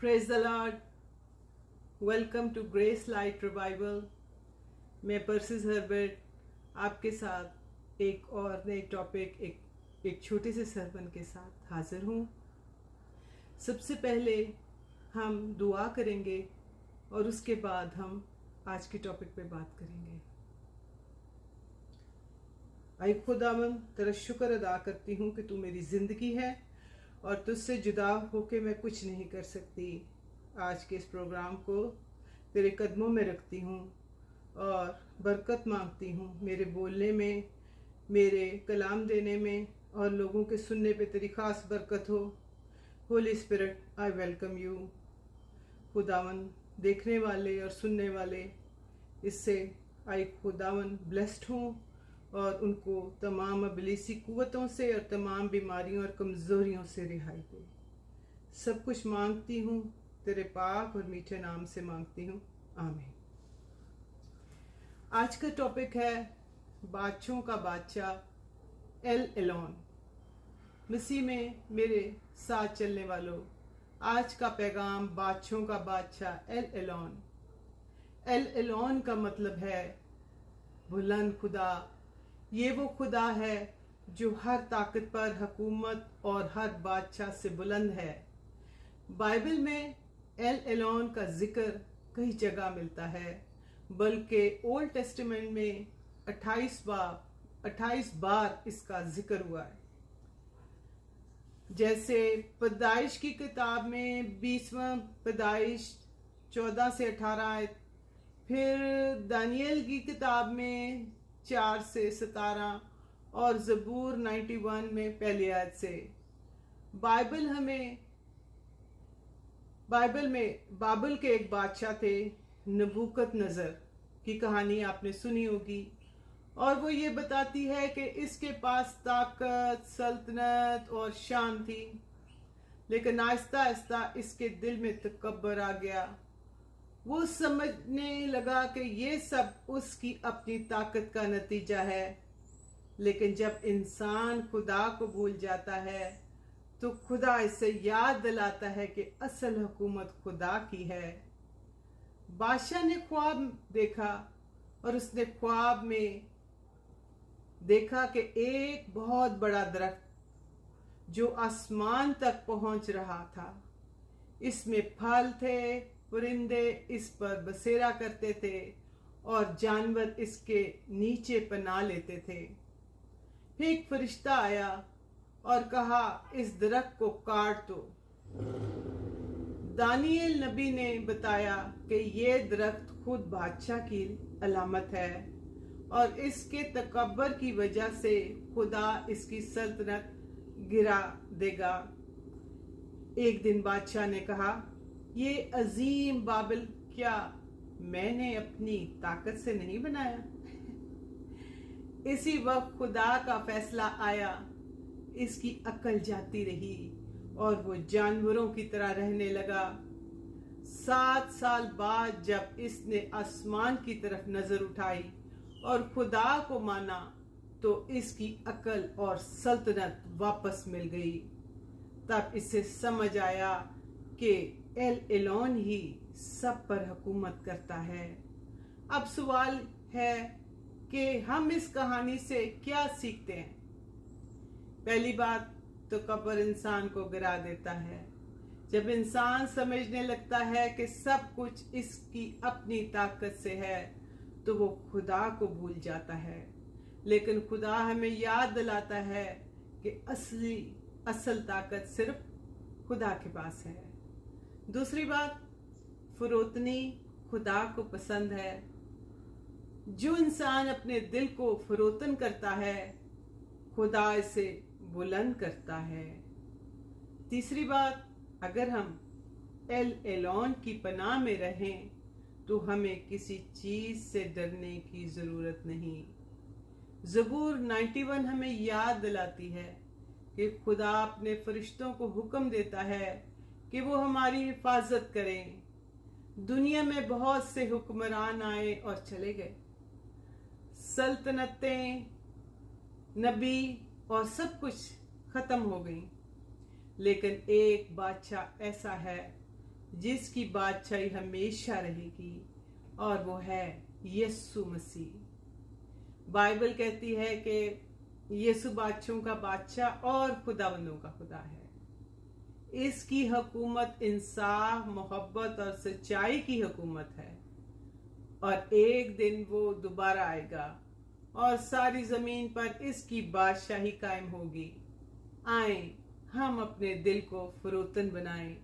Praise the lord. Welcome to grace light revival. मैं Persis Herbert आपके साथ एक और नए टॉपिक एक छोटे से सरमन के साथ हाजिर हूँ। सबसे पहले हम दुआ करेंगे और उसके बाद हम आज के टॉपिक पे बात करेंगे। आई खुदावन तेरा शुक्र अदा करती हूँ कि तू मेरी ज़िंदगी है और तुझसे जुदा होके मैं कुछ नहीं कर सकती। आज के इस प्रोग्राम को तेरे कदमों में रखती हूँ और बरकत मांगती हूँ मेरे बोलने में, मेरे कलाम देने में और लोगों के सुनने पे तेरी खास बरकत हो। Holi spirit, I welcome you. खुदावन देखने वाले और सुनने वाले इससे आई खुदावन ब्लेस्ड हों और उनको तमाम इब्लीसी कुव्वतों से और तमाम बीमारियों और कमज़ोरियों से रिहाई दे। सब कुछ मांगती हूँ तेरे पाक और मीठे नाम से मांगती हूँ, आमीन। आज का टॉपिक है बादशाहों का बादशाह एल एलोन। मसीह में मेरे साथ चलने वालों, आज का पैगाम बादशाहों का बादशाह एल एलोन। एल एलोन का मतलब है बुलंद खुदा। ये वो खुदा है जो हर ताकत पर, हुकूमत और हर बादशाह से बुलंद है। बाइबल में एल एलोन का जिक्र कई जगह मिलता है, बल्कि ओल्ड टेस्टामेंट में 28 बार इसका जिक्र हुआ है। जैसे पैदाइश की किताब में 20वां पैदाइश 14 से 18 आयत, फिर दानियल की किताब में 4 से 17 और ज़बूर 91 में पहली आयत से। बाइबल में बाबल के एक बादशाह थे, नबूकदनेस्सर की कहानी आपने सुनी होगी और वो ये बताती है कि इसके पास ताकत, सल्तनत और शान थी, लेकिन आहिस्ता आहिस्ता इसके दिल में तकब्बर आ गया। वो समझने लगा कि ये सब उसकी अपनी ताकत का नतीजा है। लेकिन जब इंसान खुदा को भूल जाता है तो खुदा इसे याद दिलाता है कि असल हुकूमत खुदा की है। बादशाह ने ख्वाब देखा और उसने ख्वाब में देखा कि एक बहुत बड़ा दरख्त जो आसमान तक पहुंच रहा था, इसमें फल थे, परिंदे इस पर बसेरा करते थे और जानवर इसके नीचे पनाह लेते थे। फिर एक फरिश्ता आया और कहा, इस दरख्त को काट दो। दानियल नबी ने बताया कि ये दरख्त खुद बादशाह की अलामत है और इसके तकब्बर की वजह से खुदा इसकी सल्तनत गिरा देगा। एक दिन बादशाह ने कहा, ये अजीम बाबिल क्या मैंने अपनी ताकत से नहीं बनाया? इसी वक्त खुदा का फैसला आया। इसकी अकल जाती रही और वो जानवरों की तरह रहने लगा। 7 साल बाद जब इसने आसमान की तरफ नजर उठाई और खुदा को माना तो इसकी अकल और सल्तनत वापस मिल गई। तब इसे समझ आया कि एल एलोन ही सब पर हुकूमत करता है। अब सवाल है कि हम इस कहानी से क्या सीखते हैं? पहली बात तो कब्र इंसान को गिरा देता है। जब इंसान समझने लगता है कि सब कुछ इसकी अपनी ताकत से है तो वो खुदा को भूल जाता है। लेकिन खुदा हमें याद दिलाता है कि असल ताकत सिर्फ खुदा के पास है। दूसरी बात, फरोतनी खुदा को पसंद है। जो इंसान अपने दिल को फरोतन करता है, खुदा इसे बुलंद करता है। तीसरी बात, अगर हम एल एलोन की पनाह में रहें तो हमें किसी चीज से डरने की जरूरत नहीं। ज़बूर 91 हमें याद दिलाती है कि खुदा अपने फरिश्तों को हुक्म देता है कि वो हमारी हिफाजत करें। दुनिया में बहुत से हुक्मरान आए और चले गए, सल्तनतें, नबी और सब कुछ खत्म हो गई, लेकिन एक बादशाह ऐसा है जिसकी बादशाही हमेशा रहेगी, और वो है यीशु मसीह। बाइबल कहती है कि यीशु बादशाहों का बादशाह और खुदावंदों का खुदा है। इसकी हुकूमत इंसाफ, मोहब्बत और सच्चाई की हुकूमत है, और एक दिन वो दोबारा आएगा और सारी जमीन पर इसकी बादशाही कायम होगी। आए हम अपने दिल को फरोतन बनाएं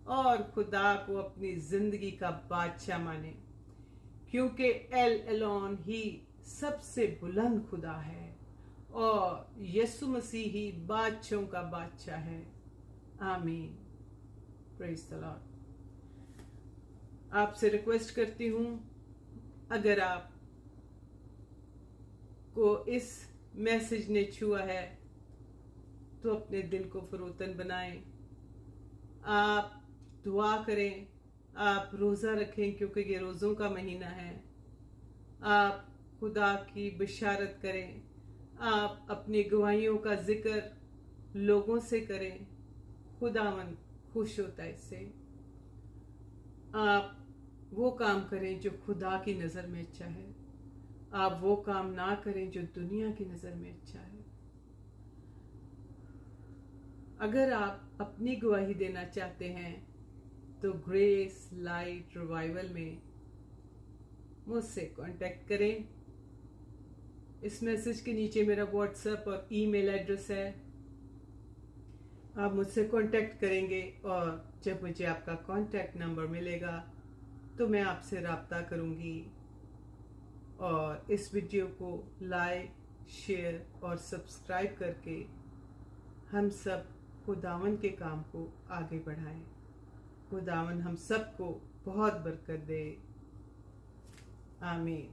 और खुदा को अपनी जिंदगी का बादशाह माने, क्योंकि एल एलोन ही सबसे बुलंद खुदा है और यीशु मसीह ही बादशाहों का बादशाह है। आमीन। Praise the Lord. आपसे रिक्वेस्ट करती हूँ, अगर आप को इस मैसेज ने छुआ है तो अपने दिल को फरोतन बनाएं, आप दुआ करें, आप रोज़ा रखें क्योंकि ये रोज़ों का महीना है, आप खुदा की बिशारत करें, आप अपनी गवाहियों का जिक्र लोगों से करें। खुदावन खुश होता है इससे। आप वो काम करें जो खुदा की नज़र में अच्छा है, आप वो काम ना करें जो दुनिया की नज़र में अच्छा है। अगर आप अपनी गवाही देना चाहते हैं तो ग्रेस लाइट रिवाइवल में मुझसे कांटेक्ट करें। इस मैसेज के नीचे मेरा व्हाट्सएप और ईमेल एड्रेस है। आप मुझसे कांटेक्ट करेंगे और जब मुझे आपका कांटेक्ट नंबर मिलेगा तो मैं आपसे रब्ता करूंगी, और इस वीडियो को लाइक, शेयर और सब्सक्राइब करके हम सब खुदावन के काम को आगे बढ़ाएं। खुदावन हम सबको बहुत बरकत दे। आमीन।